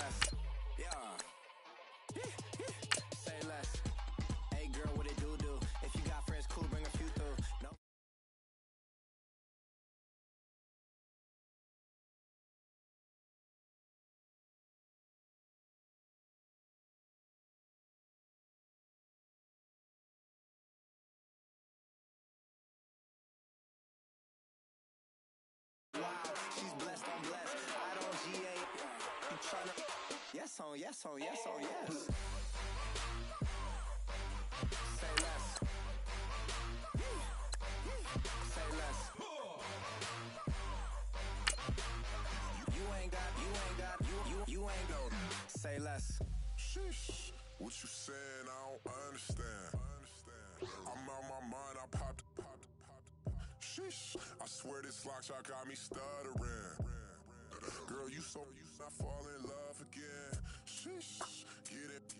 less. Yeah. Say less. Hey girl, what it do? If you got friends, cool, bring a few through. No. Wow, she's blessed, I'm blessed. I don't GA. You tryna. Yes on, yes on, yes on, yes. Say less. Say less. You ain't got. Say less. Sheesh. What you saying? I don't understand. I'm out my mind. I popped. Sheesh. I swear this lock shot got me stuttering. Girl, you not fall in love again. Sheesh. Get it.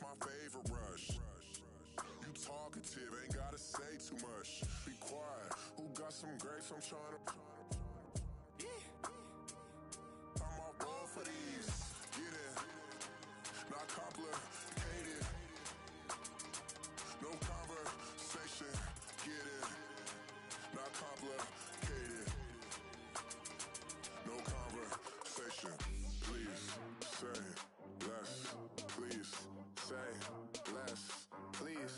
My favorite rush. You talkative, ain't gotta say too much. Be quiet. Who got some grapes? I'm trying to. I'm all roll for these. Get it. Not complicated. No conversation. Get it. Not complicated. No conversation. Please say less. Please say less. Please.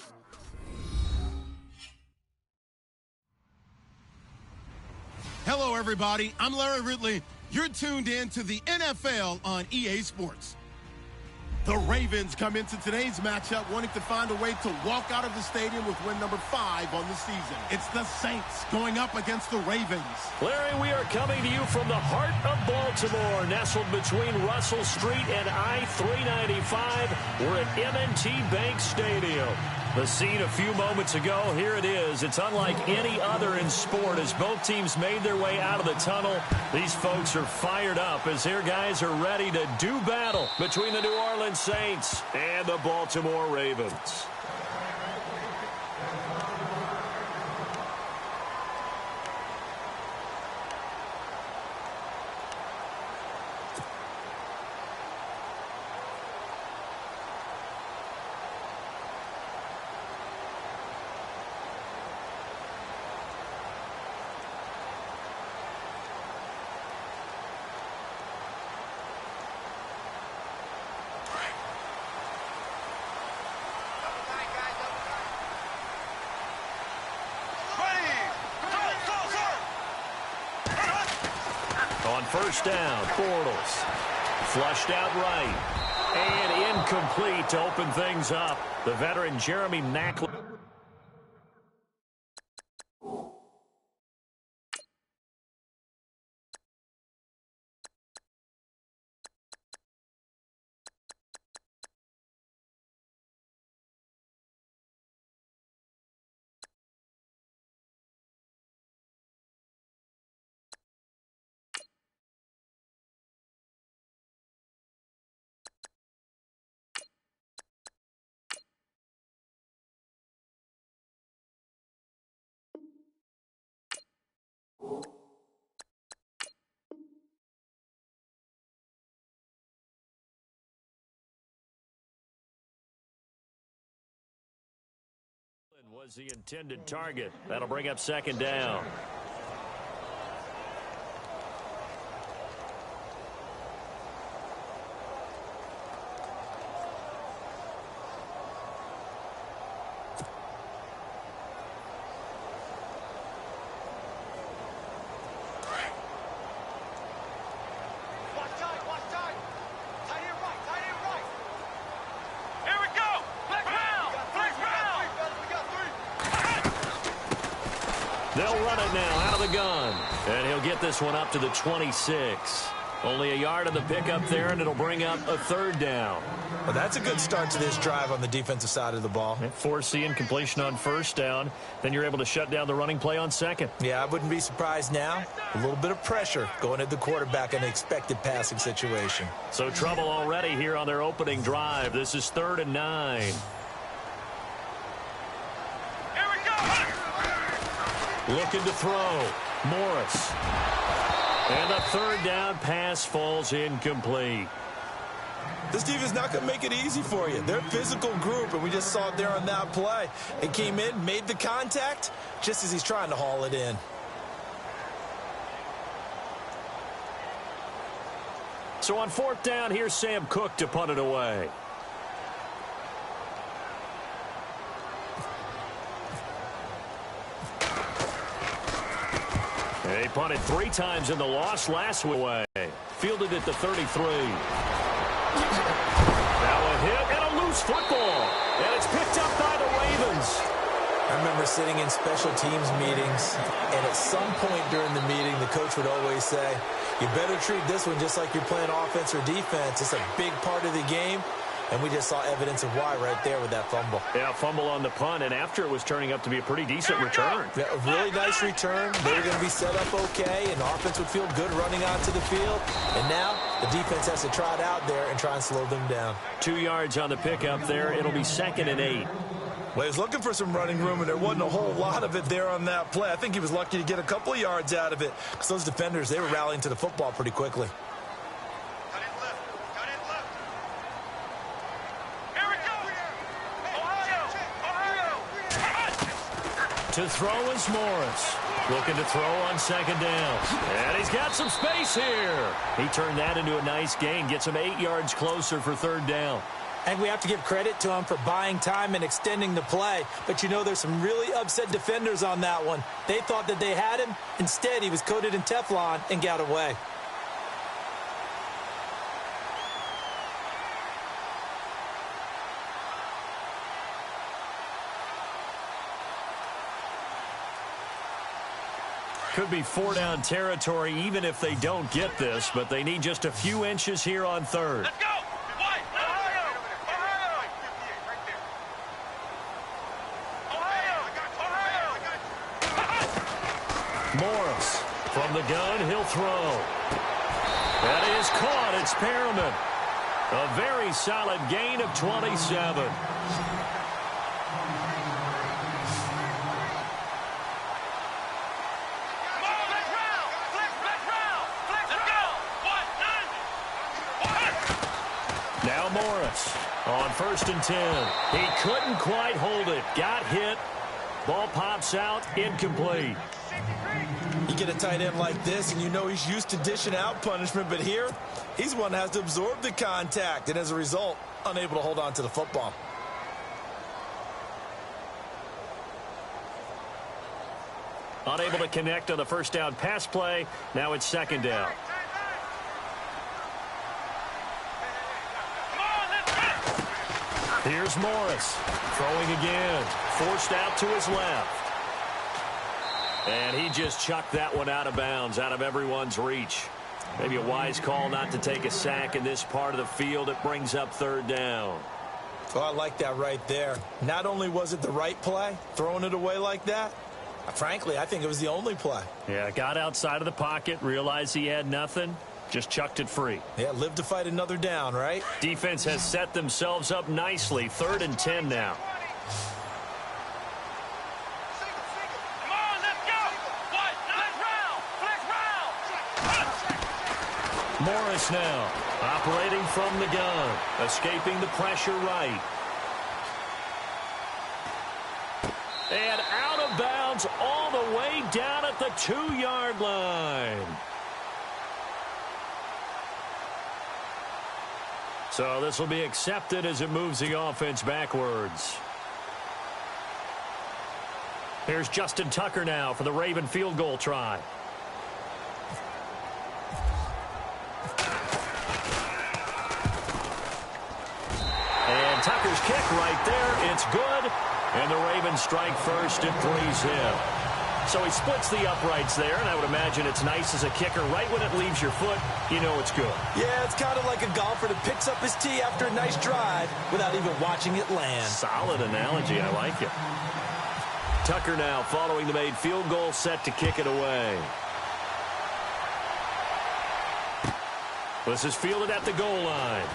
Hello, everybody. I'm Larry Ridley. You're tuned in to the NFL on EA Sports. The Ravens come into today's matchup wanting to find a way to walk out of the stadium with win number 5 on the season. It's the Saints going up against the Ravens. Larry, we are coming to you from the heart of Baltimore, nestled between Russell Street and I-395. We're at M&T Bank Stadium. The scene a few moments ago, here it is. It's unlike any other in sport as both teams made their way out of the tunnel. These folks are fired up as their guys are ready to do battle between the New Orleans Saints and the Baltimore Ravens. On first down, Bortles. Flushed out right. And incomplete to open things up. The veteran Jeremy Maclin. Was the intended target. That'll bring up second down. They'll run it now out of the gun. And he'll get this one up to the 26. Only a yard of the pickup there, and it'll bring up a third down. Well, that's a good start to this drive on the defensive side of the ball. Foreseeing completion on first down. Then you're able to shut down the running play on second. Yeah, I wouldn't be surprised now. A little bit of pressure going at the quarterback in an expected passing situation. So trouble already here on their opening drive. This is 3rd and 9. Looking to throw. Morris. And the third down pass falls incomplete. This defense is not going to make it easy for you. They're a physical group, and we just saw it there on that play. It came in, made the contact, just as he's trying to haul it in. So on 4th down, here's Sam Cook to punt it away. They punted 3 times in the loss last way. Fielded at the 33. Now a hit and a loose football. And it's picked up by the Ravens. I remember sitting in special teams meetings, and at some point during the meeting, the coach would always say, you better treat this one just like you're playing offense or defense. It's a big part of the game. And we just saw evidence of why right there with that fumble. Yeah, fumble on the punt, and after it was turning up to be a pretty decent return. Yeah, a really nice return. They were going to be set up okay, and the offense would feel good running onto the field. And now the defense has to trot out there and try and slow them down. 2 yards on the pickup there. It'll be 2nd and 8. Well, he was looking for some running room, and there wasn't a whole lot of it there on that play. I think he was lucky to get a couple of yards out of it because those defenders, they were rallying to the football pretty quickly. To throw is Morris. Looking to throw on 2nd down. And he's got some space here. He turned that into a nice gain. Gets him 8 yards closer for 3rd down. And we have to give credit to him for buying time and extending the play. But, you know, there's some really upset defenders on that one. They thought that they had him. Instead, he was coated in Teflon and got away. Could be 4-down territory even if they don't get this, but they need just a few inches here on 3rd. Let's go! Morris from the gun, he'll throw. That is caught. It's Perriman. A very solid gain of 27. Now Morris on 1st and 10. He couldn't quite hold it. Got hit. Ball pops out. Incomplete. You get a tight end like this, and you know he's used to dishing out punishment, but here, he's one that has to absorb the contact, and as a result, unable to hold on to the football. Unable to connect on the 1st down pass play. Now it's 2nd down. Here's Morris throwing again. Forced out to his left. And he just chucked that one out of bounds, out of everyone's reach. Maybe a wise call not to take a sack in this part of the field. It brings up 3rd down. Oh, I like that right there. Not only was it the right play, throwing it away like that, frankly, I think it was the only play. Yeah, got outside of the pocket, realized he had nothing, just chucked it free. Yeah, live to fight another down, right? Defense has set themselves up nicely. 3rd and 10 now. Morris now operating from the gun, escaping the pressure right. And out of bounds all the way down at the 2-yard line. So this will be accepted as it moves the offense backwards. Here's Justin Tucker now for the Raven field goal try. And Tucker's kick right there. It's good. And the Ravens strike first. It plays him. So he splits the uprights there, and I would imagine it's nice as a kicker. Right when it leaves your foot, you know it's good. Yeah, it's kind of like a golfer that picks up his tee after a nice drive without even watching it land. Solid analogy. I like it. Tucker now following the made field goal, set to kick it away. This is fielded at the goal line.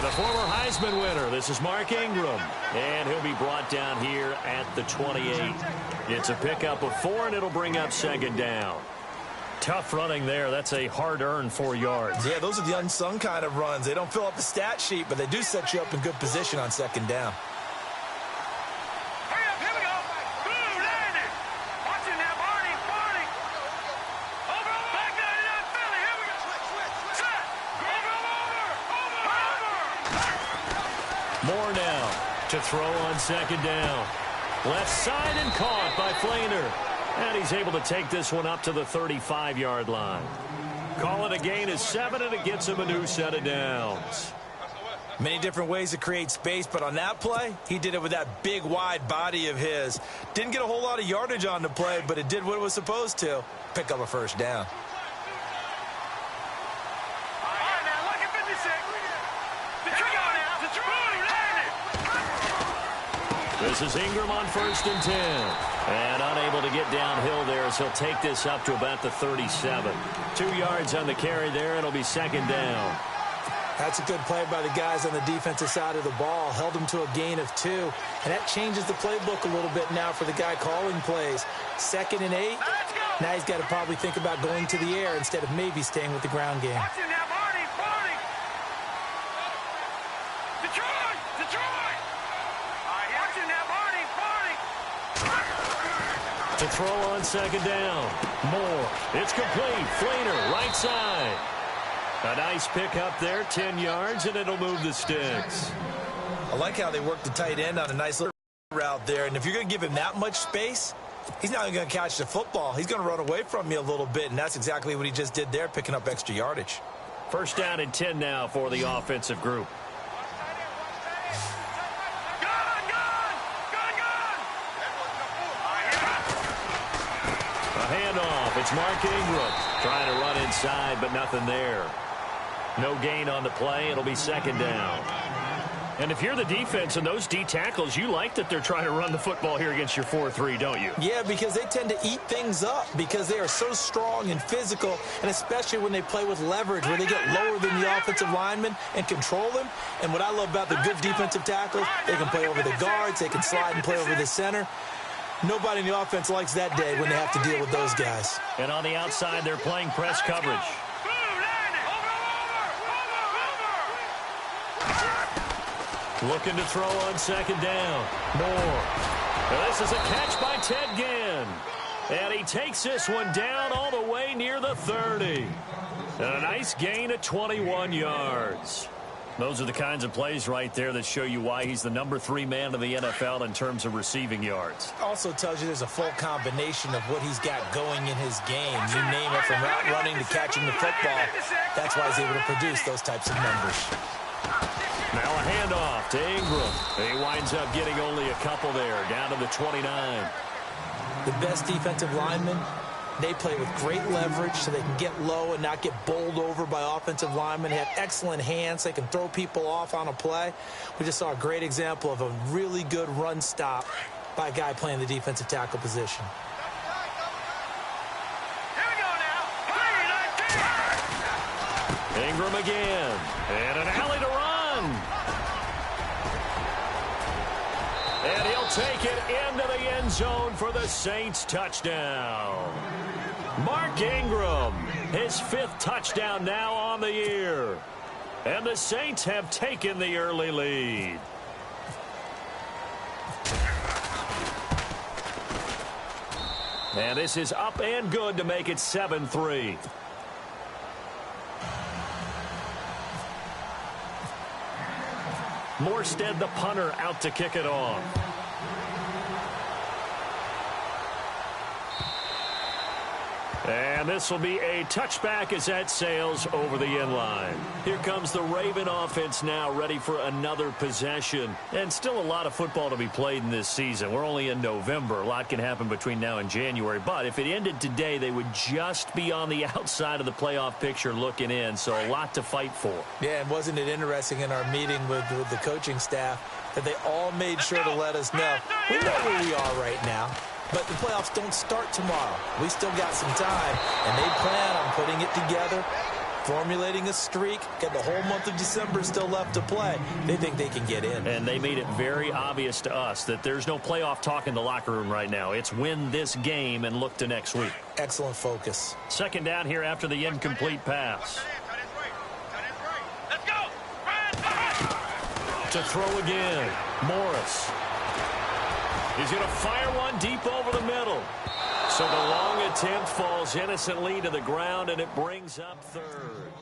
The former Heisman winner, this is Mark Ingram, and he'll be brought down here at the 28. It's a pickup of 4, and it'll bring up second down. Tough running there. That's a hard-earned 4 yards. Yeah, those are the unsung kind of runs. They don't fill up the stat sheet, but they do set you up in good position on second down. More now to throw on second down. Left side and caught by Flainer. And he's able to take this one up to the 35-yard line. Call it a gain of 7, and it gets him a new set of downs. Many different ways to create space, but on that play, he did it with that big, wide body of his. Didn't get a whole lot of yardage on the play, but it did what it was supposed to. Pick up a first down. This is Ingram on 1st and 10. And unable to get downhill there as he'll take this up to about the 37. 2 yards on the carry there. It'll be second down. That's a good play by the guys on the defensive side of the ball. Held him to a gain of 2. And that changes the playbook a little bit now for the guy calling plays. 2nd and 8. Now he's got to probably think about going to the air instead of maybe staying with the ground game. To throw on second down. Moore. It's complete. Flainer, right side. A nice pickup there, 10 yards, and it'll move the sticks. I like how they work the tight end on a nice little route there. And if you're going to give him that much space, he's not going to catch the football. He's going to run away from you a little bit, and that's exactly what he just did there, picking up extra yardage. First down and 10 now for the offensive group. Handoff. It's Mark Ingram trying to run inside, but nothing there. No gain on the play. It'll be second down. And if you're the defense and those D tackles, you like that they're trying to run the football here against your 4-3, don't you? Yeah, because they tend to eat things up because they are so strong and physical, and especially when they play with leverage where they get lower than the offensive lineman and control them. And what I love about the good defensive tackles, they can play over the guards, they can slide and play over the center. Nobody in the offense likes that day when they have to deal with those guys. And on the outside, they're playing press coverage. Looking to throw on second down. Moore. Now this is a catch by Ted Ginn. And he takes this one down all the way near the 30. And a nice gain of 21 yards. Those are the kinds of plays right there that show you why he's the number 3 man in the NFL in terms of receiving yards. Also tells you there's a full combination of what he's got going in his game. You name it, from route running to catching the football. That's why he's able to produce those types of numbers. Now a handoff to Ingram. He winds up getting only a couple there, down to the 29. The best defensive linemen, they play with great leverage so they can get low and not get bowled over by offensive linemen. They have excellent hands. They can throw people off on a play. We just saw a great example of a really good run stop by a guy playing the defensive tackle position. Ingram again. And an alley to run. And he'll take it into the end zone for the Saints touchdown. Mark Ingram, his 5th touchdown now on the year. And the Saints have taken the early lead. And this is up and good to make it 7-3. Morstead, the punter, out to kick it off. And this will be a touchback as that sails over the end line. Here comes the Raven offense now, ready for another possession. And still a lot of football to be played in this season. We're only in November. A lot can happen between now and January. But if it ended today, they would just be on the outside of the playoff picture looking in. So a lot to fight for. Yeah, and wasn't it interesting in our meeting with the coaching staff that they all made sure to let us know, we know where we are right now. But the playoffs don't start tomorrow. We still got some time, and they plan on putting it together formulating a streak, got the whole month of December still left to play. They think they can get in. And they made it very obvious to us that there's no playoff talk in the locker room right now. It's win this game and look to next week. Excellent focus. Second down here after the incomplete pass. To throw again, Morris. He's going to fire one deep over the middle. So the long attempt falls innocently to the ground, and it brings up third.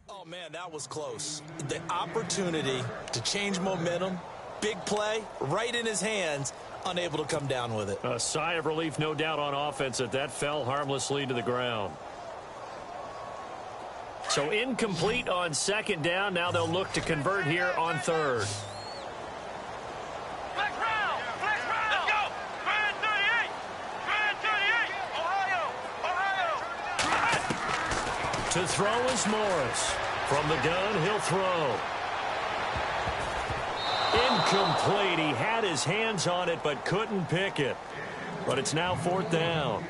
Oh, man, that was close. The opportunity to change momentum, big play, right in his hands, unable to come down with it. A sigh of relief, no doubt, on offense that fell harmlessly to the ground. So incomplete on second down. Now they'll look to convert here on third. To throw is Morris. From the gun, he'll throw. Incomplete. He had his hands on it but couldn't pick it. But it's now fourth down.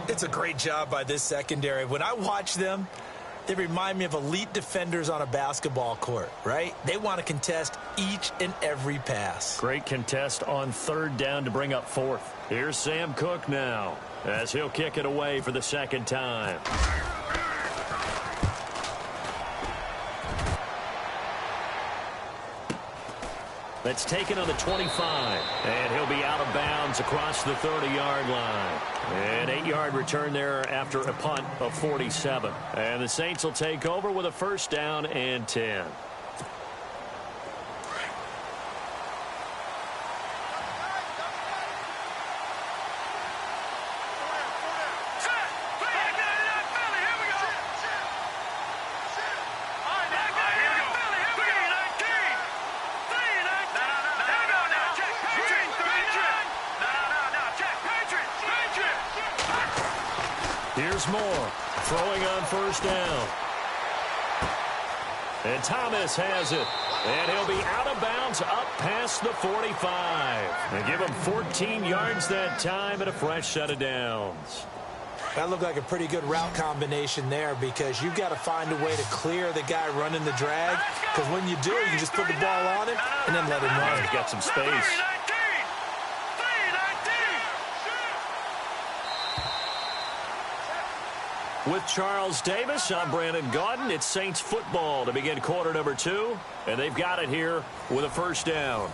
It's a great job by this secondary. When I watch them, they remind me of elite defenders on a basketball court, right? They want to contest each and every pass. Great contest on third down to bring up fourth. Here's Sam Cook now as he'll kick it away for the second time. That's taken on the 25, and he'll be out of bounds across the 30-yard line. An 8-yard return there after a punt of 47. And the Saints will take over with a first down and 10. Here's Moore throwing on first down. And Thomas has it. And he'll be out of bounds up past the 45. And give him 14 yards that time and a fresh set of downs. That looked like a pretty good route combination there because you've got to find a way to clear the guy running the drag. Because when you do, you just put the ball on him and then let him run. He's got some space. With Charles Davis, I'm Brandon Gaudin. It's Saints football to begin quarter number 2, and they've got it here with a first down.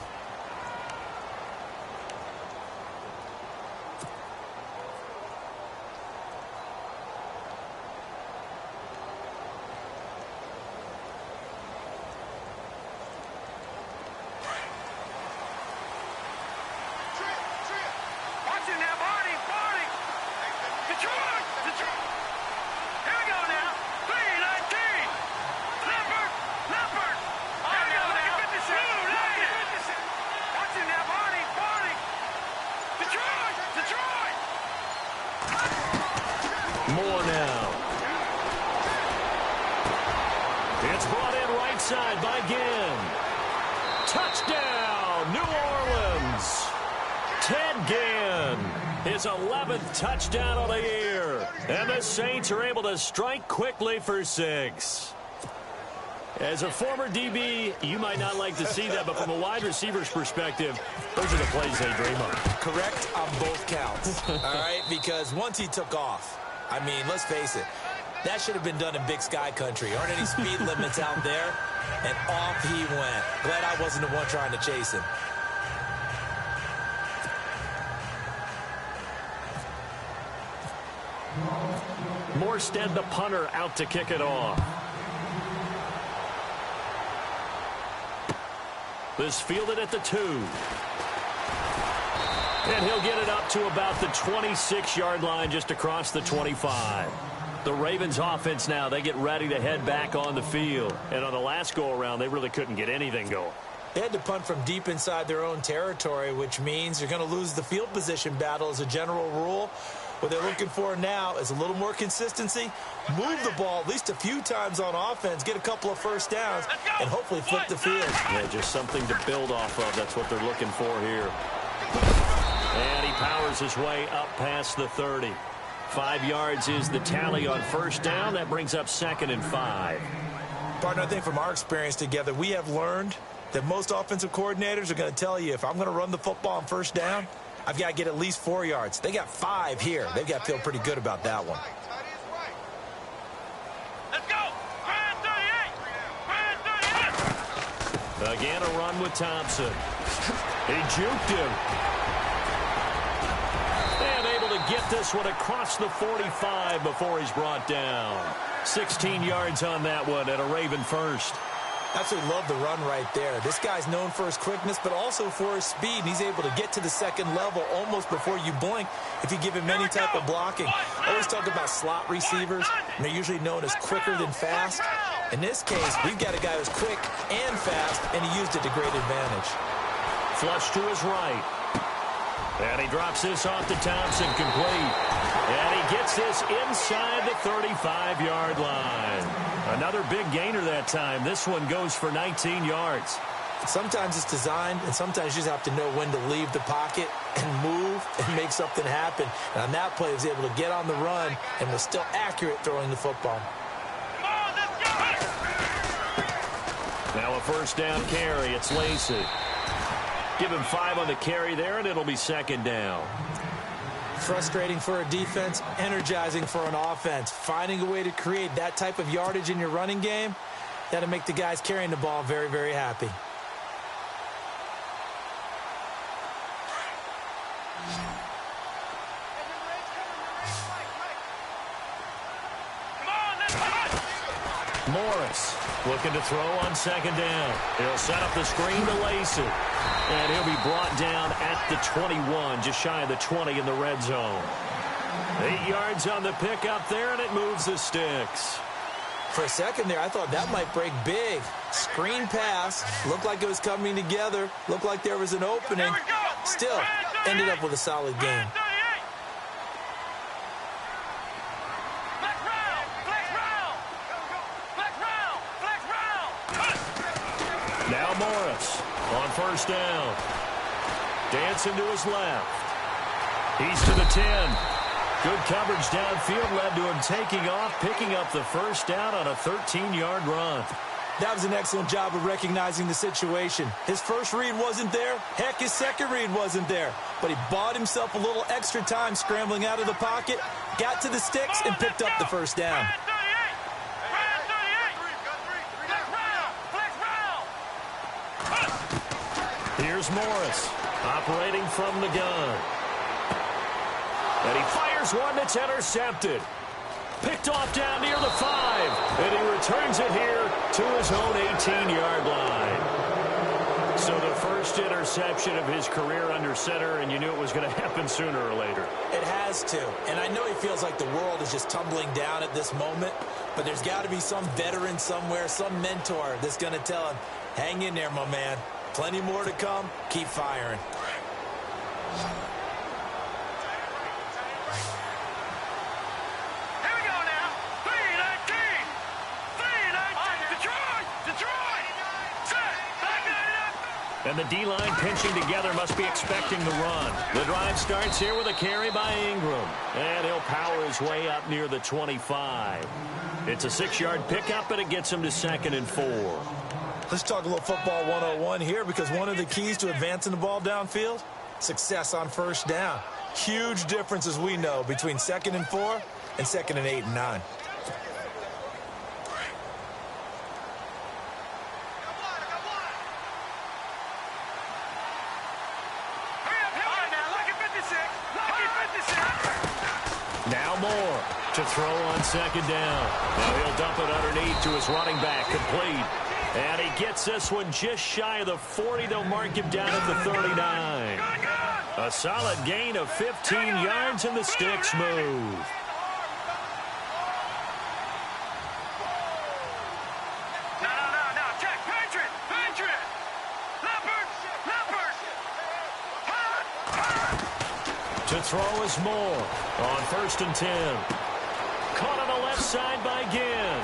Moore now. It's brought in right side by Ginn. Touchdown, New Orleans. Ted Ginn, his 11th touchdown of the year. And the Saints are able to strike quickly for 6. As a former DB, you might not like to see that, but from a wide receiver's perspective, those are the plays they dream of. Correct on both counts, all right? Because once he took off, I mean, let's face it, that should have been done in Big Sky country. Aren't any speed limits out there? And off he went. Glad I wasn't the one trying to chase him. Morstead, the punter, out to kick it off. This fielded at the 2. And he'll get it up to about the 26-yard line, just across the 25. The Ravens offense now, they get ready to head back on the field. And on the last go-around, they really couldn't get anything going. They had to punt from deep inside their own territory, which means you're going to lose the field position battle as a general rule. What they're looking for now is a little more consistency, move the ball at least a few times on offense, get a couple of first downs, and hopefully flip the field. Yeah, just something to build off of. That's what they're looking for here. And he powers his way up past the 30. 5 yards is the tally on first down. That brings up 2nd and 5. Partner, I think from our experience together, we have learned that most offensive coordinators are going to tell you, if I'm going to run the football on first down, I've got to get at least 4 yards. They got 5 here. They've got to feel pretty good about that one. Let's go! Ryan 38! Ryan 38! Again, a run with Thompson. He juked him. And able to get this one across the 45 before he's brought down. 16 yards on that one and a Raven first. Absolutely love the run right there. This guy's known for his quickness, but also for his speed. And he's able to get to the second level almost before you blink if you give him any type of blocking. I always talk about slot receivers, and they're usually known as quicker than fast. In this case, we've got a guy who's quick and fast, and he used it to great advantage. Flush to his right. And he drops this off to Thompson, complete. And he gets this inside the 35-yard line. Another big gainer that time. This one goes for 19 yards. Sometimes it's designed, and sometimes you just have to know when to leave the pocket and move and make something happen. And on that play, he was able to get on the run and was still accurate throwing the football. Now a first down carry. It's Lacey. Give him 5 on the carry there, and it'll be 2nd down. Frustrating for a defense, energizing for an offense. Finding a way to create that type of yardage in your running game, that'll make the guys carrying the ball very, very happy. Morris looking to throw on 2nd down. He'll set up the screen to Lacey. And he'll be brought down at the 21, just shy of the 20 in the red zone. 8 yards on the pickup there, and it moves the sticks. For a second there, I thought that might break big. Screen pass, looked like it was coming together, looked like there was an opening. Still, ended up with a solid game. Now Morris on first down. Dancing to his left. He's to the 10. Good coverage downfield led to him taking off, picking up the first down on a 13-yard run. That was an excellent job of recognizing the situation. His first read wasn't there. Heck, his second read wasn't there. But he bought himself a little extra time scrambling out of the pocket, got to the sticks, and picked up the first down. Here's Morris, operating from the gun. And he fires one that's intercepted. Picked off down near the 5. And he returns it here to his own 18-yard line. So the first interception of his career under center, and you knew it was going to happen sooner or later. It has to. And I know he feels like the world is just tumbling down at this moment, but there's got to be some veteran somewhere, some mentor that's going to tell him, hang in there, my man. Plenty more to come. Keep firing. Here we go now. 319. 319. Detroit. Detroit. Set. Back 99. And the D-line pinching together must be expecting the run. The drive starts here with a carry by Ingram. And he'll power his way up near the 25. It's a 6-yard pickup, and it gets him to 2nd and 4. Let's talk a little football 101 here, because one of the keys to advancing the ball downfield, success on first down. Huge difference, as we know, between 2nd and 4 and 2nd and 8 and 9. Now Moore to throw on 2nd down. Now he'll dump it underneath to his running back, complete. And he gets this one just shy of the 40. They'll mark him down at the 39. A solid gain of 15 yards, and the sticks move. To throw is Moore on 1st and 10. Caught on the left side by Ginn.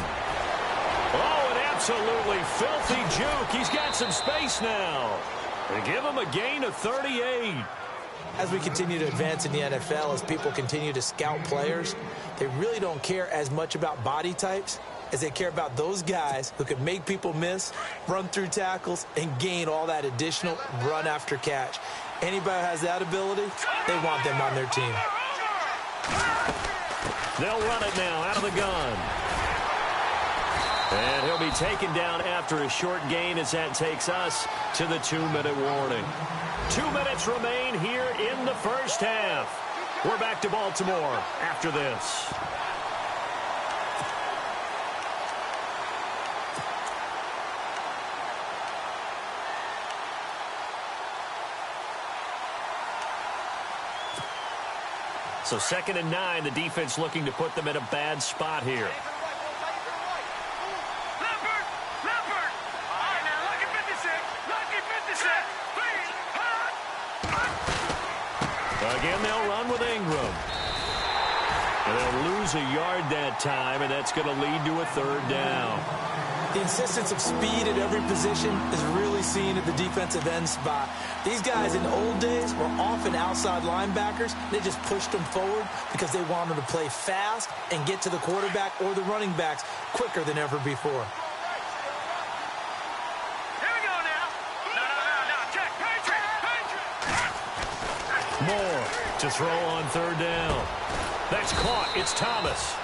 Oh, an absolutely filthy juke. He's got some space now. They give him a gain of 38. As we continue to advance in the NFL, as people continue to scout players, they really don't care as much about body types as they care about those guys who can make people miss, run through tackles, and gain all that additional run after catch. Anybody who has that ability, they want them on their team. They'll run it now out of the gun. And he'll be taken down after a short gain, as that takes us to the 2-minute warning. 2 minutes remain here in the first half. We're back to Baltimore after this. So 2nd and 9, the defense looking to put them in a bad spot here. Again, they'll run with Ingram. And they'll lose a yard that time, and that's going to lead to a 3rd down. The insistence of speed at every position is really seen at the defensive end spot. These guys in the old days were often outside linebackers. They just pushed them forward because they wanted to play fast and get to the quarterback or the running backs quicker than ever before. Moore to throw on 3rd down. That's caught. It's Thomas.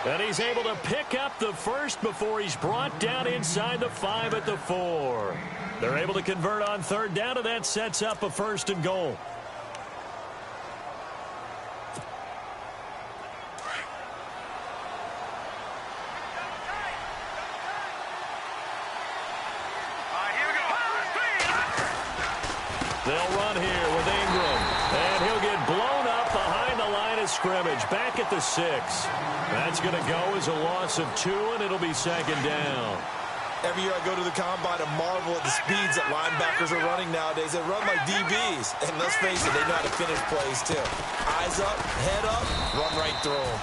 And he's able to pick up the first before he's brought down inside the 5 at the 4. They're able to convert on 3rd down, and that sets up a 1st and goal. They'll run here with Ingram, and he'll get blown up behind the line of scrimmage, back at the 6. That's going to go as a loss of 2, and it'll be 2nd down. Every year I go to the combine and marvel at the speeds that linebackers are running nowadays. They run like DBs, and let's face it, they know how to finish plays too. Eyes up, head up, run right through them.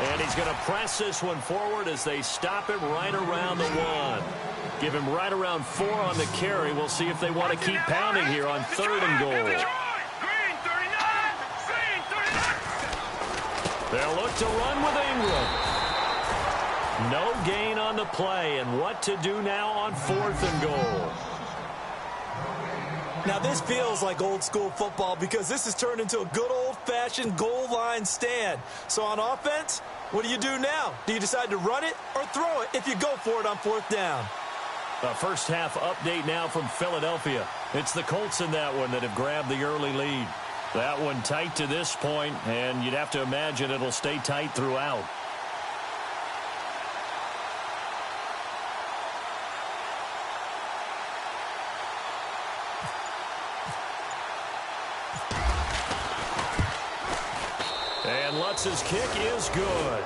And he's going to press this one forward as they stop him right around the 1. Give him right around 4 on the carry. We'll see if they want to keep pounding here on 3rd and goal. They'll look to run with Ingram. No gain on the play, and what to do now on 4th and goal. Now this feels like old school football because this has turned into a good old-fashioned goal line stand. So on offense, what do you do now? Do you decide to run it or throw it if you go for it on 4th down? A first half update now from Philadelphia. It's the Colts in that one that have grabbed the early lead. That one tight to this point, and you'd have to imagine it'll stay tight throughout. And Lutz's kick is good.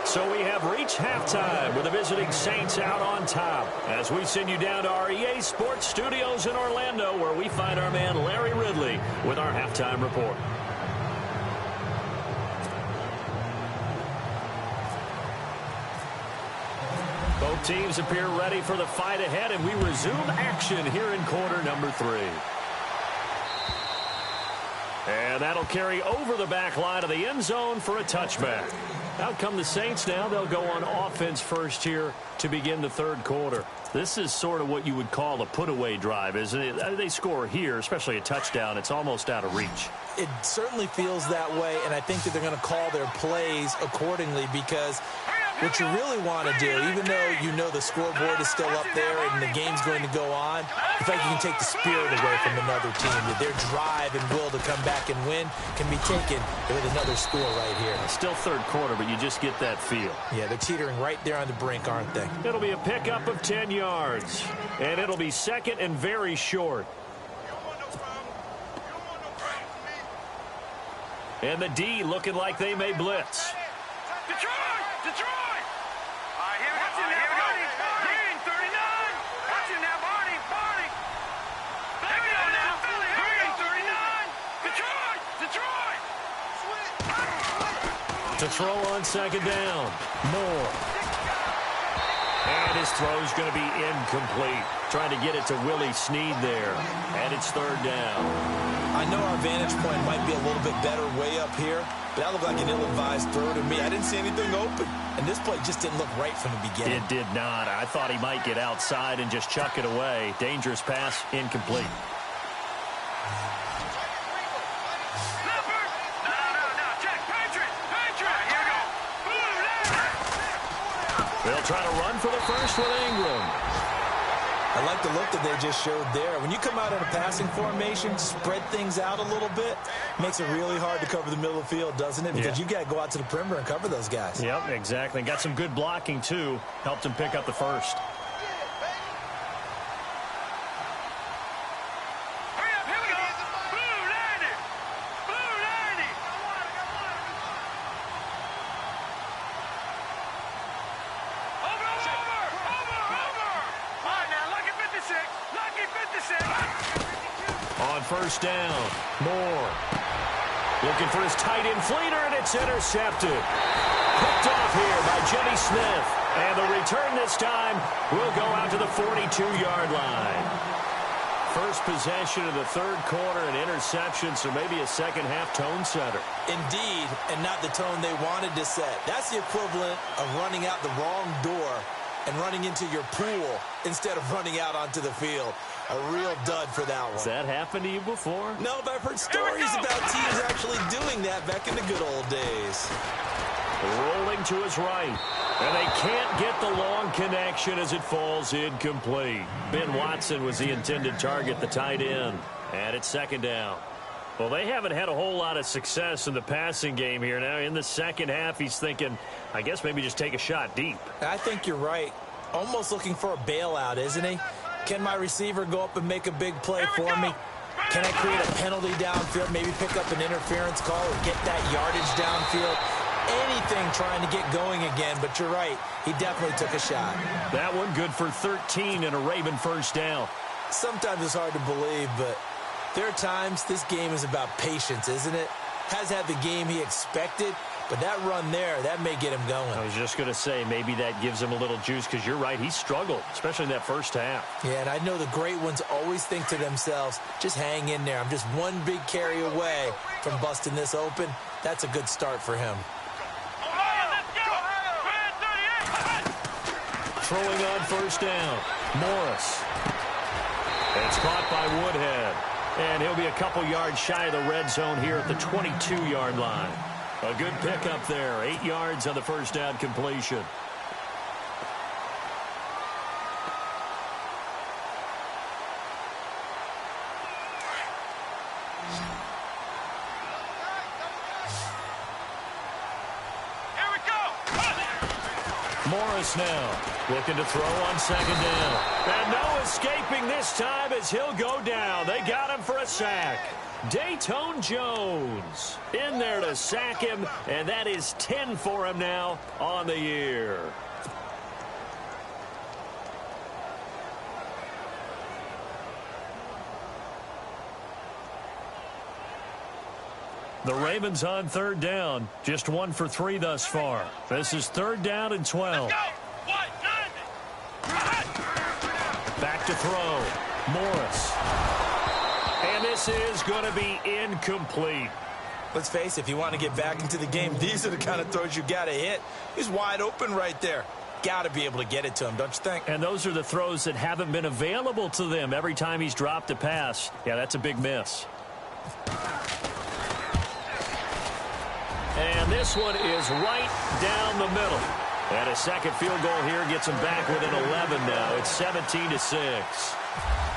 So we have reached halftime with the visiting Saints out on top as we send you down to our EA Sports Studios in Orlando, where we find our man Larry Ridley with our halftime report. Both teams appear ready for the fight ahead, and we resume action here in quarter number 3. And that'll carry over the back line of the end zone for a touchback. Out come the Saints now. They'll go on offense first here to begin the third quarter. This is sort of what you would call a put-away drive, isn't it? They score here, especially a touchdown. It's almost out of reach. It certainly feels that way, and I think that they're going to call their plays accordingly because what you really want to do, even though you know the scoreboard is still up there and the game's going to go on, the fact you can take the spirit away from another team, that their drive and will to come back and win can be taken with another score right here. Still third quarter, but you just get that feel. Yeah, they're teetering right there on the brink, aren't they? It'll be a pickup of 10 yards, and it'll be second and very short. And the D looking like they may blitz. Detroit! All right, here we go. Green, 39. Watch him now, Barney. There we go now. Green, 39. Detroit! To throw on second down. Moore. And his throw's going to be incomplete. Trying to get it to Willie Snead there. And it's third down. I know our vantage point might be a little bit better way up here, but that looked like an ill-advised throw to me. I didn't see anything open, and this play just didn't look right from the beginning. It did not. I thought he might get outside and just chuck it away. Dangerous pass, incomplete. Check, Patriot. Here we go. They'll try to run for the first with Ingram. I like the look that they just showed there. When you come out in a passing formation, spread things out a little bit, makes it really hard to cover the middle of the field, doesn't it? Because you got to go out to the perimeter and cover those guys. Yep, exactly. Got some good blocking, too. Helped him pick up the first. Hurry up, here we go. Blue 90. Over. All right, now, lucky 56. On first down, Moore. Looking for his tight end Fleeter, and it's intercepted. Picked off here by Jimmy Smith. And the return this time will go out to the 42-yard line. First possession of the third quarter, an interception, so maybe a second-half tone setter. Indeed, and not the tone they wanted to set. That's the equivalent of running out the wrong door and running into your pool instead of running out onto the field. A real dud for that one. Has that happened to you before? No, but I've heard stories about teams actually doing that back in the good old days. Rolling to his right. And they can't get the long connection as it falls incomplete. Ben Watson was the intended target, the tight end. And it's second down. Well, they haven't had a whole lot of success in the passing game here. Now, in the second half, he's thinking, I guess maybe just take a shot deep. I think you're right. Almost looking for a bailout, isn't he? Can my receiver go up and make a big play for me? Can I create a penalty downfield, maybe pick up an interference call or get that yardage downfield? Anything trying to get going again, but you're right. He definitely took a shot. That one good for 13 and a Raven first down. Sometimes it's hard to believe, but there are times this game is about patience, isn't it? Has had the game he expected, but that run there, that may get him going. I was just going to say, maybe that gives him a little juice, because you're right, he struggled, especially in that first half. Yeah, and I know the great ones always think to themselves, just hang in there. I'm just one big carry away from busting this open. That's a good start for him. Throwing on first down, Morris. It's caught by Woodhead. And he'll be a couple yards shy of the red zone here at the 22-yard line. A good pickup there. 8 yards on the first down completion. Morris now looking to throw on second down. And no escaping this time as he'll go down. They got him for a sack. Dayton Jones in there to sack him, and that is 10 for him now on the year. The Ravens on third down, just 1 for 3 thus far. This is third down and 12. throw. Morris. And this is going to be incomplete. Let's face it, if you want to get back into the game, these are the kind of throws you got to hit. He's wide open right there. Got to be able to get it to him, don't you think? And those are the throws that haven't been available to them every time he's dropped a pass. Yeah, that's a big miss. And this one is right down the middle. And a second field goal here gets them back within 11 now. It's 17-6.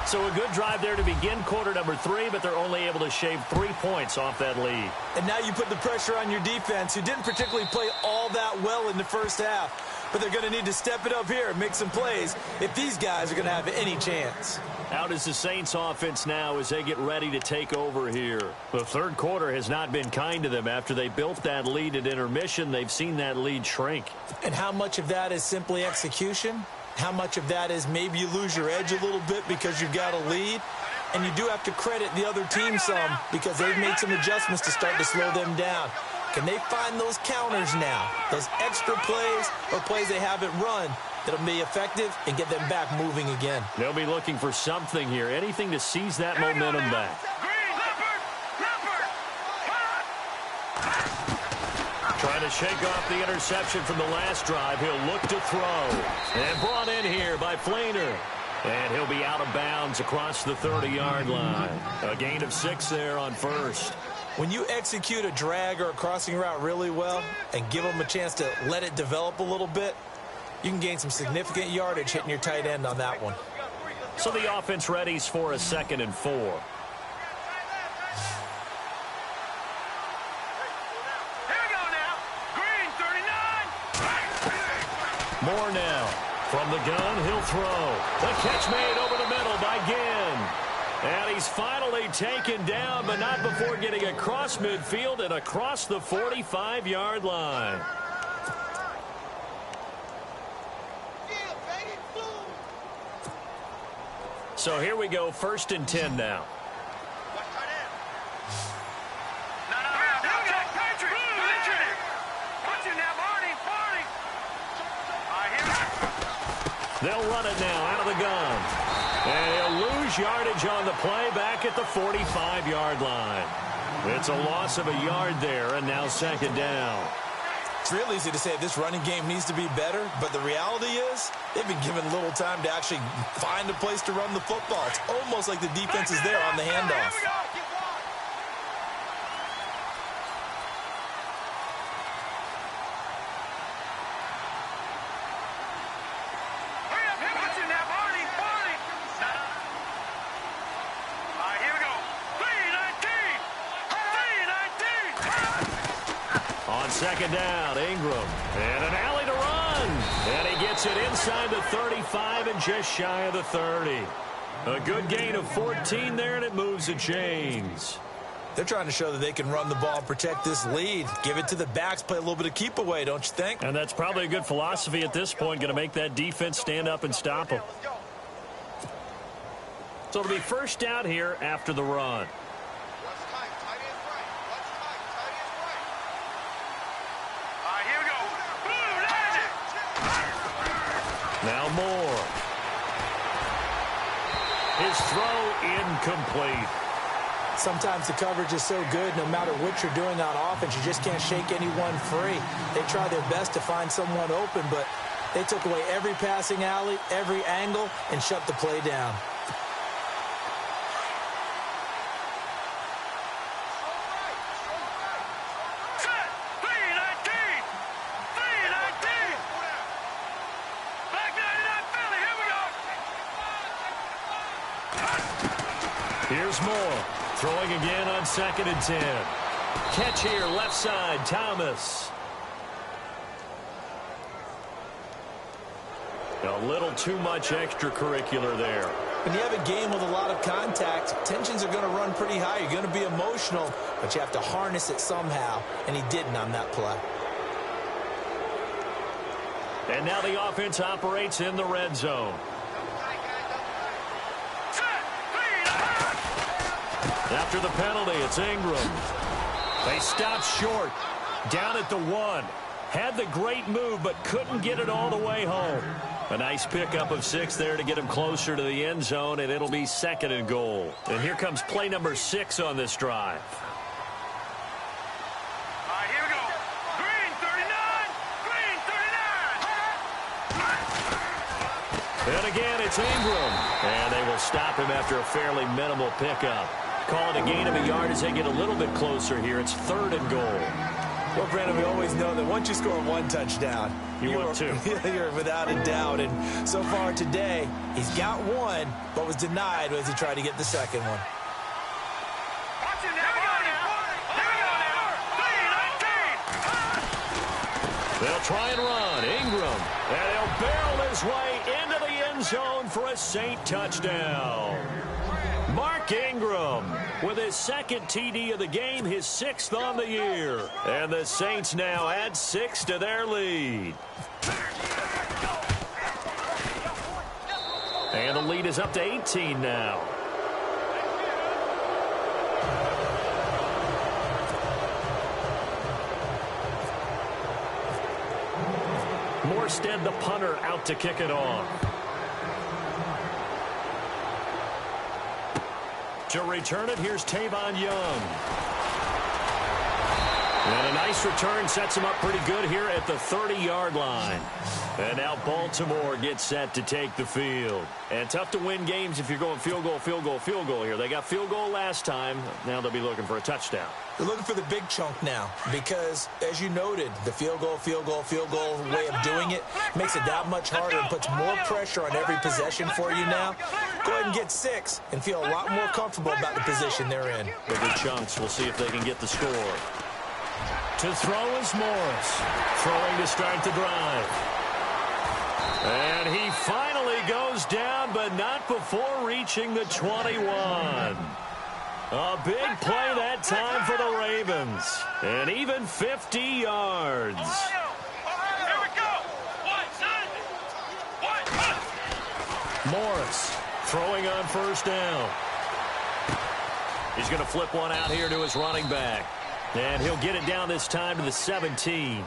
So a good drive there to begin quarter number 3, but they're only able to shave 3 points off that lead. And now you put the pressure on your defense, who didn't particularly play all that well in the first half. But they're going to need to step it up here and make some plays if these guys are going to have any chance. Out is the Saints offense now as they get ready to take over here. The third quarter has not been kind to them. After they built that lead at intermission, they've seen that lead shrink. And how much of that is simply execution? How much of that is maybe you lose your edge a little bit because you've got a lead? And you do have to credit the other team some because they've made some adjustments to start to slow them down. Can they find those counters now, those extra plays or plays they haven't run that'll be effective and get them back moving again? They'll be looking for something here, anything to seize that momentum back. Trying to shake off the interception from the last drive. He'll look to throw. And brought in here by Flainer. And he'll be out of bounds across the 30-yard line. A gain of 6 there on first. When you execute a drag or a crossing route really well and give them a chance to let it develop a little bit, you can gain some significant yardage hitting your tight end on that one. So the offense readies for a 2nd and 4. Moore now. From the gun, he'll throw. The catch made over the middle by Ginn. And he's finally taken down, but not before getting across midfield and across the 45-yard line. So here we go, 1st and 10 now. They'll run it now out of the gun. And he'll lose yardage on the play back at the 45-yard line. It's a loss of a yard there, and now 2nd down. It's real easy to say this running game needs to be better, but the reality is they've been given little time to actually find a place to run the football. It's almost like the defense is there on the handoff. Second down, Ingram. And an alley to run. And he gets it inside the 35 and just shy of the 30. A good gain of 14 there, and it moves the chains. They're trying to show that they can run the ball and protect this lead. Give it to the backs, play a little bit of keep away, don't you think? And that's probably a good philosophy at this point, going to make that defense stand up and stop them. So it'll be first down here after the run. Now Moore. His throw incomplete. Sometimes the coverage is so good, no matter what you're doing on offense, you just can't shake anyone free. They try their best to find someone open, but they took away every passing alley, every angle, and shut the play down. Here's Moore, throwing again on 2nd and 10. Catch here, left side, Thomas. A little too much extracurricular there. When you have a game with a lot of contact, tensions are going to run pretty high. You're going to be emotional, but you have to harness it somehow, and he didn't on that play. And now the offense operates in the red zone. After the penalty, it's Ingram. They stopped short, down at the 1. Had the great move, but couldn't get it all the way home. A nice pickup of 6 there to get him closer to the end zone, and it'll be 2nd and goal. And here comes play number 6 on this drive. All right, here we go. Green 39. Green 39. And again, it's Ingram. And they will stop him after a fairly minimal pickup. Call it a gain of a yard as they get a little bit closer here. It's 3rd and goal. Well, Brandon, we always know that once you score 1 touchdown, you want 2. You're without a doubt. And so far today, he's got 1, but was denied as he tried to get the second one. Watch it now, Barney. Here we go now. 3-19. They'll try and run. Ingram. And he'll barrel his way into the end zone for a Saint touchdown. Mark Ingram with his 2nd TD of the game, his 6th on the year. And the Saints now add 6 to their lead. And the lead is up to 18 now. Morstead, the punter, out to kick it off. To return it, here's Tavon Young. And a nice return sets him up pretty good here at the 30-yard line. And now Baltimore gets set to take the field. And tough to win games if you're going field goal, field goal, field goal here. They got field goal last time. Now they'll be looking for a touchdown. They're looking for the big chunk now because, as you noted, the field goal way of doing it makes it that much harder and puts more pressure on every possession for you now. Go ahead and get 6 and feel a lot more comfortable about the position they're in. The big chunks. We'll see if they can get the score. To throw is Morris. Throwing to start the drive. And he finally goes down, but not before reaching the 21. A big play that time for the Ravens. And even 50 yards. Here we go. Morris throwing on 1st down. He's going to flip one out here to his running back. And he'll get it down this time to the 17.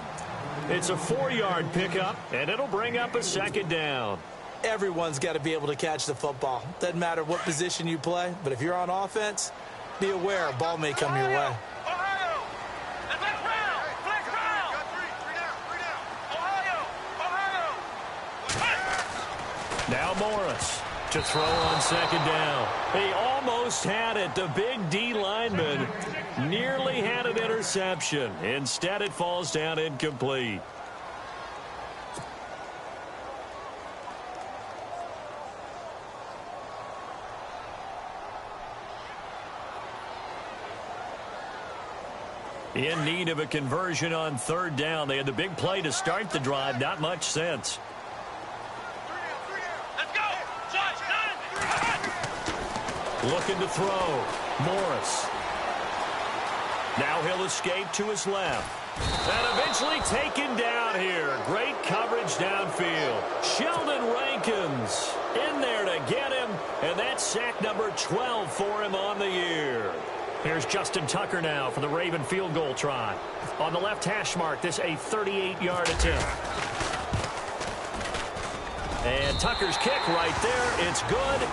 It's a 4-yard pickup, and it'll bring up a 2nd down. Everyone's got to be able to catch the football. Doesn't matter what position you play, but if you're on offense, be aware a ball may come your way. Now Morris to throw on 2nd down. He almost had it. The big D lineman nearly had an interception. Instead, it falls down incomplete. In need of a conversion on 3rd down. They had the big play to start the drive. Not much sense. Looking to throw. Morris. Now he'll escape to his left. And eventually taken down here. Great coverage downfield. Sheldon Rankins in there to get him. And that's sack number 12 for him on the year. Here's Justin Tucker now for the Raven field goal try. On the left hash mark, this a 38-yard attempt. And Tucker's kick right there. It's good.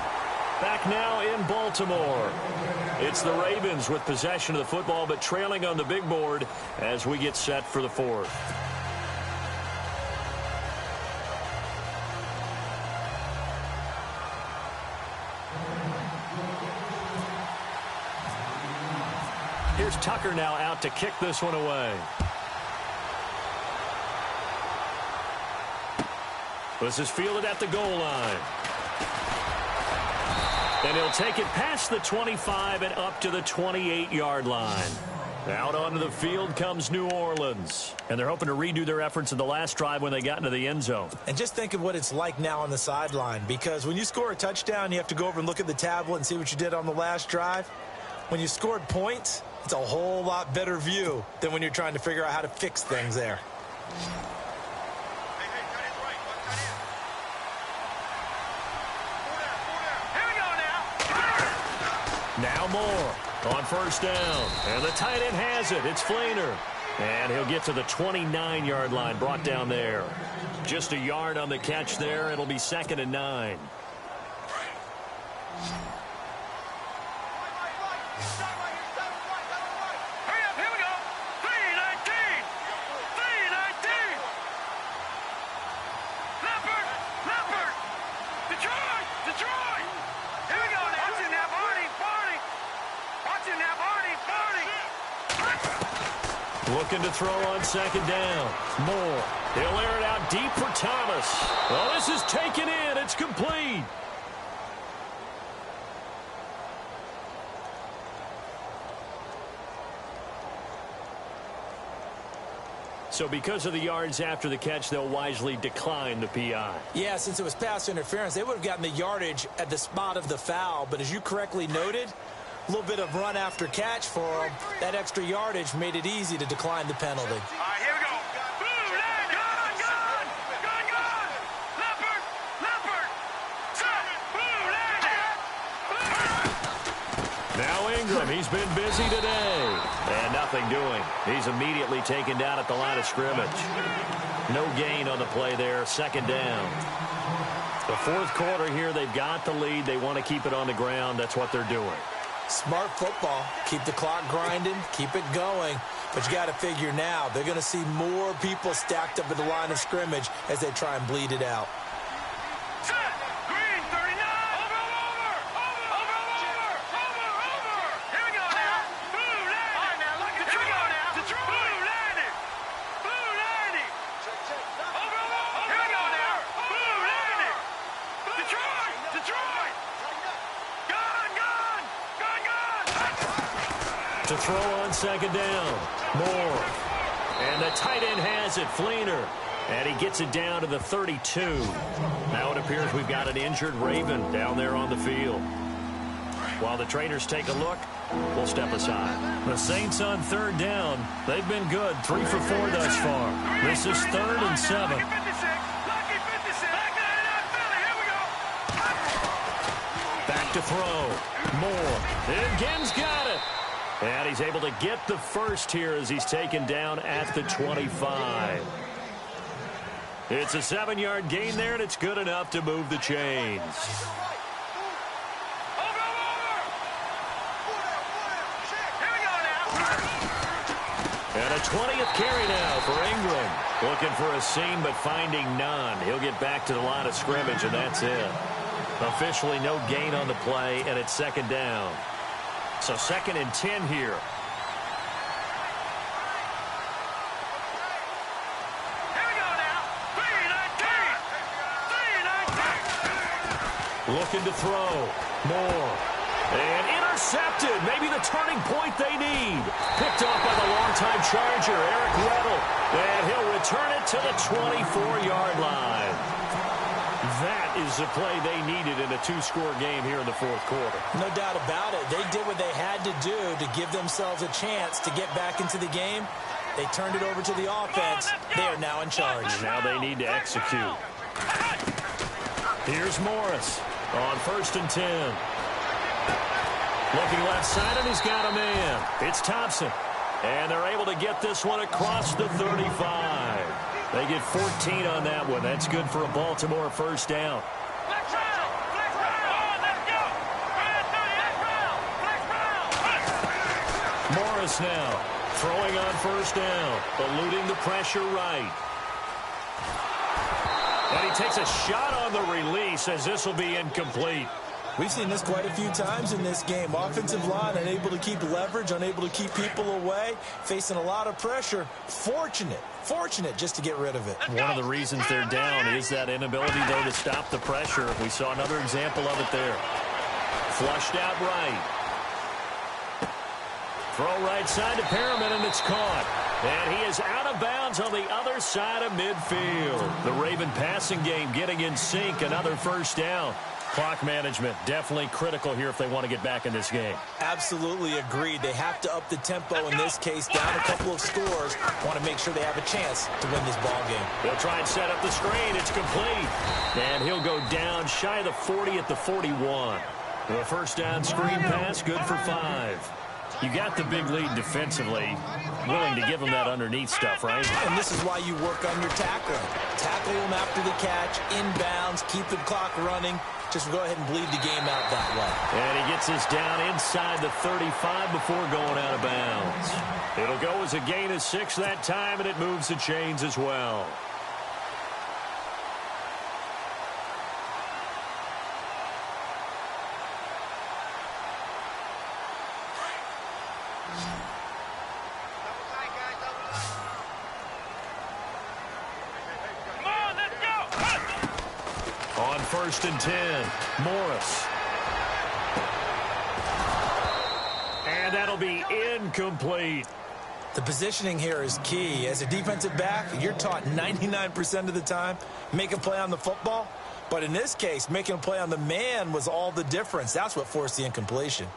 Back now in Baltimore. It's the Ravens with possession of the football, but trailing on the big board as we get set for the 4th. Here's Tucker now out to kick this one away. This is fielded at the goal line. And he'll take it past the 25 and up to the 28-yard line. Out onto the field comes New Orleans. And they're hoping to redo their efforts in the last drive when they got into the end zone. And just think of what it's like now on the sideline. Because when you score a touchdown, you have to go over and look at the tablet and see what you did on the last drive. When you scored points, it's a whole lot better view than when you're trying to figure out how to fix things there. Now Moore on 1st down. And the tight end has it. It's Flainer. And he'll get to the 29-yard line, brought down there. Just a yard on the catch there. It'll be 2nd and 9. Looking to throw on 2nd down. Moore. He'll air it out deep for Thomas. Oh, this is taken in. It's complete. So because of the yards after the catch, they'll wisely decline the PI. Yeah, since it was pass interference, they would have gotten the yardage at the spot of the foul. But as you correctly noted, a little bit of run after catch for them. That extra yardage made it easy to decline the penalty. All right, here we go. Gone. Leopard. Set. Now Ingram, he's been busy today. And nothing doing. He's immediately taken down at the line of scrimmage. No gain on the play there. 2nd down. The 4th quarter here, they've got the lead. They want to keep it on the ground. That's what they're doing. Smart football. Keep the clock grinding. Keep it going. But you got to figure now, they're going to see more people stacked up at the line of scrimmage as they try and bleed it out. Set. Green, 39. Over. Here we go now. Blue landing. All right, now look at Here we go now. Detroit. Blue landing. Over. Here we go now. Blue landing. Detroit. To throw on 2nd down. Moore. And the tight end has it, Fleener. And he gets it down to the 32. Now it appears we've got an injured Raven down there on the field. While the trainers take a look, we'll step aside. The Saints on 3rd down. They've been good, 3 for 4 thus far. This is 3rd and 7. Lucky 56. Here we go. Back to throw. Moore. And Ginn's got it. And he's able to get the first here as he's taken down at the 25. It's a 7-yard gain there, and it's good enough to move the chains. And a 20th carry now for Ingram. Looking for a seam, but finding none. He'll get back to the line of scrimmage, and that's it. Officially no gain on the play, and it's 2nd down. So 2nd and 10 here. Here we go now. 3-19. Looking to throw. Moore. And intercepted. Maybe the turning point they need. Picked off by the longtime Charger, Eric Weddle. And he'll return it to the 24-yard line. That is the play they needed in a 2-score game here in the 4th quarter. No doubt about it. They did what they had to do to give themselves a chance to get back into the game. They turned it over to the offense. They are now in charge. Now they need to execute. Here's Morris on 1st and 10. Looking left side, and he's got a man. It's Thompson. And they're able to get this one across the 35. They get 14 on that one. That's good for a Baltimore 1st down. Morris now throwing on 1st down, eluding the pressure right. And he takes a shot on the release as this will be incomplete. We've seen this quite a few times in this game. Offensive line unable to keep leverage, unable to keep people away, facing a lot of pressure. Fortunate just to get rid of it. One of the reasons they're down is that inability, though, to stop the pressure. We saw another example of it there. Flushed out right. Throw right side to Perriman, and it's caught. And he is out of bounds on the other side of midfield. The Raven passing game getting in sync. Another 1st down. Clock management definitely critical here if they want to get back in this game. Absolutely agreed. They have to up the tempo in this case, down a couple of scores. Want to make sure they have a chance to win this ball game. They'll try and set up the screen. It's complete. And he'll go down shy of the 40 at the 41. The 1st down screen pass, good for 5. You got the big lead defensively. Willing to give them that underneath stuff, right? And this is why you work on your tackling. Tackle them after the catch, inbounds, keep the clock running. Just go ahead and bleed the game out that way. And he gets this down inside the 35 before going out of bounds. It'll go as a gain of 6 that time, and it moves the chains as well. On 1st and 10, Morris. And that'll be incomplete. The positioning here is key. As a defensive back, you're taught 99% of the time, make a play on the football. But in this case, making a play on the man was all the difference. That's what forced the incompletion.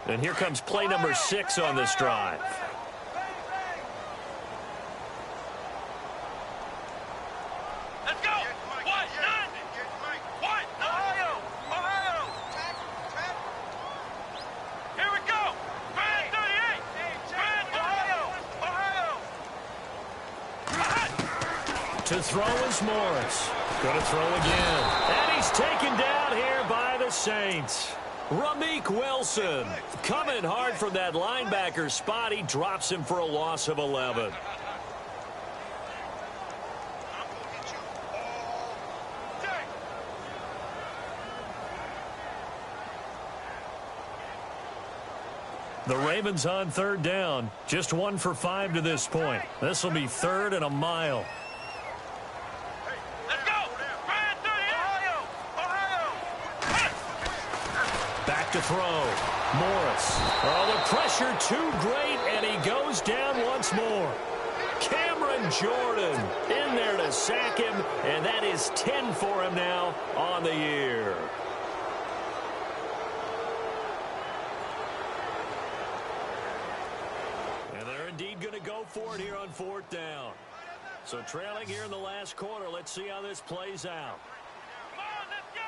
And here comes play number 6 on this drive. Let's go! What? Ohio! Here we go! Brand 38! Ohio! To throw is Morris. Going to throw again. And he's taken down here by the Saints. Ramik Wilson coming hard from that linebacker spot. He drops him for a loss of 11. The Ravens on 3rd down. Just 1 for 5 to this point. This will be 3rd and a mile. Let's go! Brand 38! Ohio! Back to throw. Morris. Oh, the pressure too great, and he goes down once more. Cameron Jordan in there to sack him, and that is 10 for him now on the year. And they're indeed going to go for it here on 4th down. So trailing here in the last quarter, let's see how this plays out. Come on, let's go!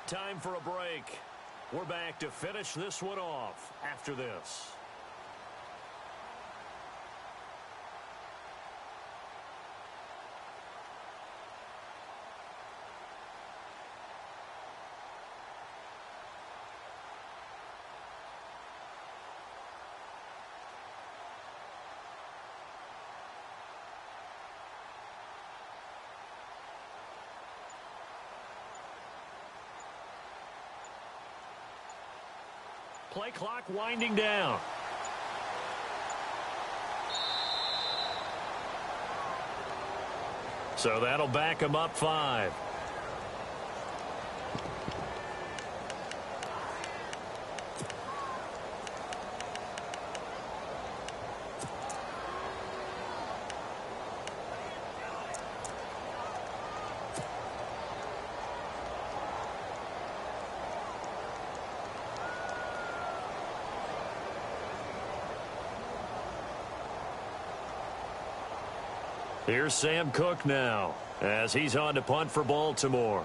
Time for a break. We're back to finish this one off after this. Play clock winding down. So that'll back him up 5. Here's Sam Cook now as he's on to punt for Baltimore.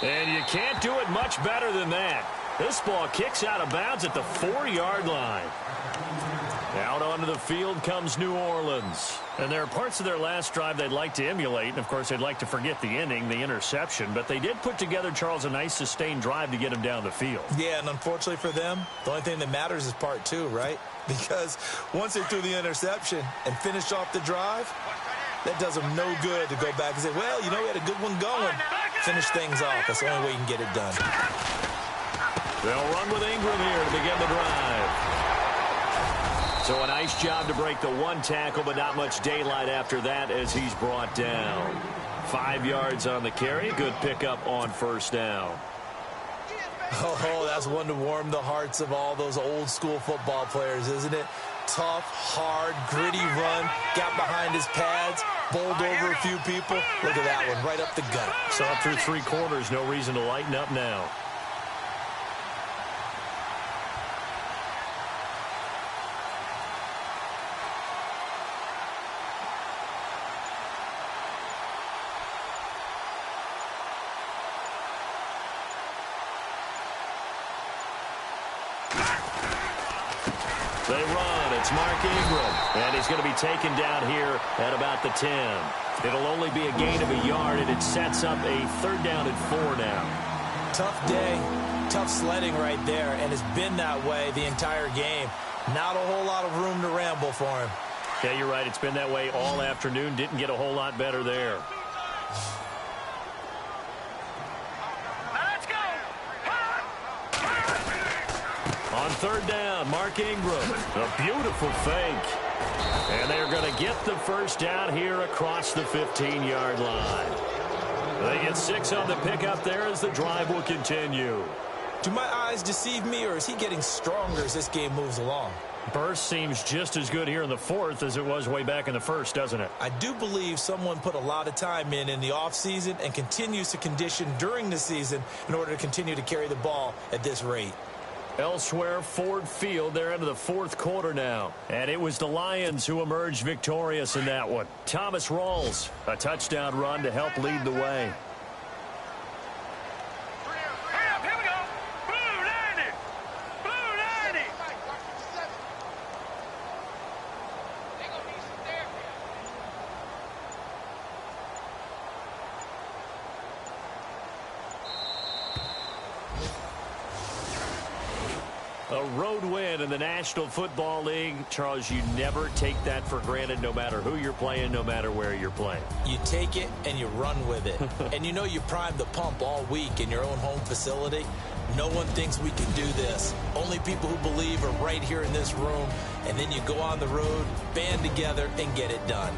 And you can't do it much better than that. This ball kicks out of bounds at the 4-yard line. Out onto the field comes New Orleans. And there are parts of their last drive they'd like to emulate. And, of course, they'd like to forget the inning, the interception. But they did put together, Charles, a nice sustained drive to get him down the field. Yeah, and unfortunately for them, the only thing that matters is part 2, right? Because once they threw the interception and finished off the drive, that does them no good to go back and say, well, you know, we had a good one going. Finish things off. That's the only way you can get it done. They'll run with Ingram here to begin the drive. So a nice job to break the 1 tackle, but not much daylight after that as he's brought down. 5 yards on the carry. Good pickup on 1st down. Oh, that's one to warm the hearts of all those old school football players, isn't it? Tough, hard, gritty run, got behind his pads, bowled over a few people. Look at that one, right up the gut. So up through 3 quarters, no reason to lighten up now. They run. It's Mark Ingram. And he's going to be taken down here at about the 10. It'll only be a gain of a yard, and it sets up a 3rd down and 4 now. Tough day, tough sledding right there, and it's been that way the entire game. Not a whole lot of room to ramble for him. Yeah, you're right. It's been that way all afternoon. Didn't get a whole lot better there. On 3rd down, Mark Ingram. A beautiful fake. And they're going to get the 1st down here across the 15-yard line. They get 6 on the pickup there as the drive will continue. Do my eyes deceive me, or is he getting stronger as this game moves along? Burst seems just as good here in the 4th as it was way back in the 1st, doesn't it? I do believe someone put a lot of time in the offseason and continues to condition during the season in order to continue to carry the ball at this rate. Elsewhere, Ford Field, they're into the 4th quarter now. And it was the Lions who emerged victorious in that one. Thomas Rawls, a touchdown run to help lead the way. Here we go. Blue 90. Blue 90. A road win in the National Football League. Charles, you never take that for granted, no matter who you're playing, no matter where you're playing. You take it and you run with it. And you know you primed the pump all week in your own home facility. No one thinks we can do this. Only people who believe are right here in this room. And then you go on the road, band together, and get it done.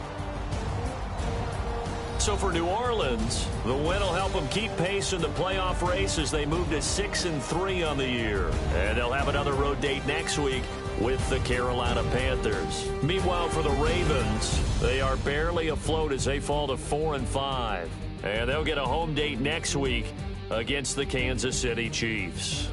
So for New Orleans, the win will help them keep pace in the playoff race as they move to 6-3 on the year. And they'll have another road date next week with the Carolina Panthers. Meanwhile, for the Ravens, they are barely afloat as they fall to 4-5. And they'll get a home date next week against the Kansas City Chiefs.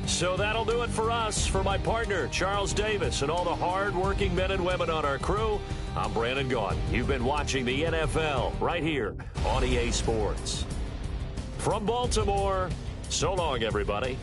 So that'll do it for us. For my partner, Charles Davis, and all the hard-working men and women on our crew, I'm Brandon Gaudin. You've been watching the NFL right here on EA Sports. From Baltimore, so long, everybody.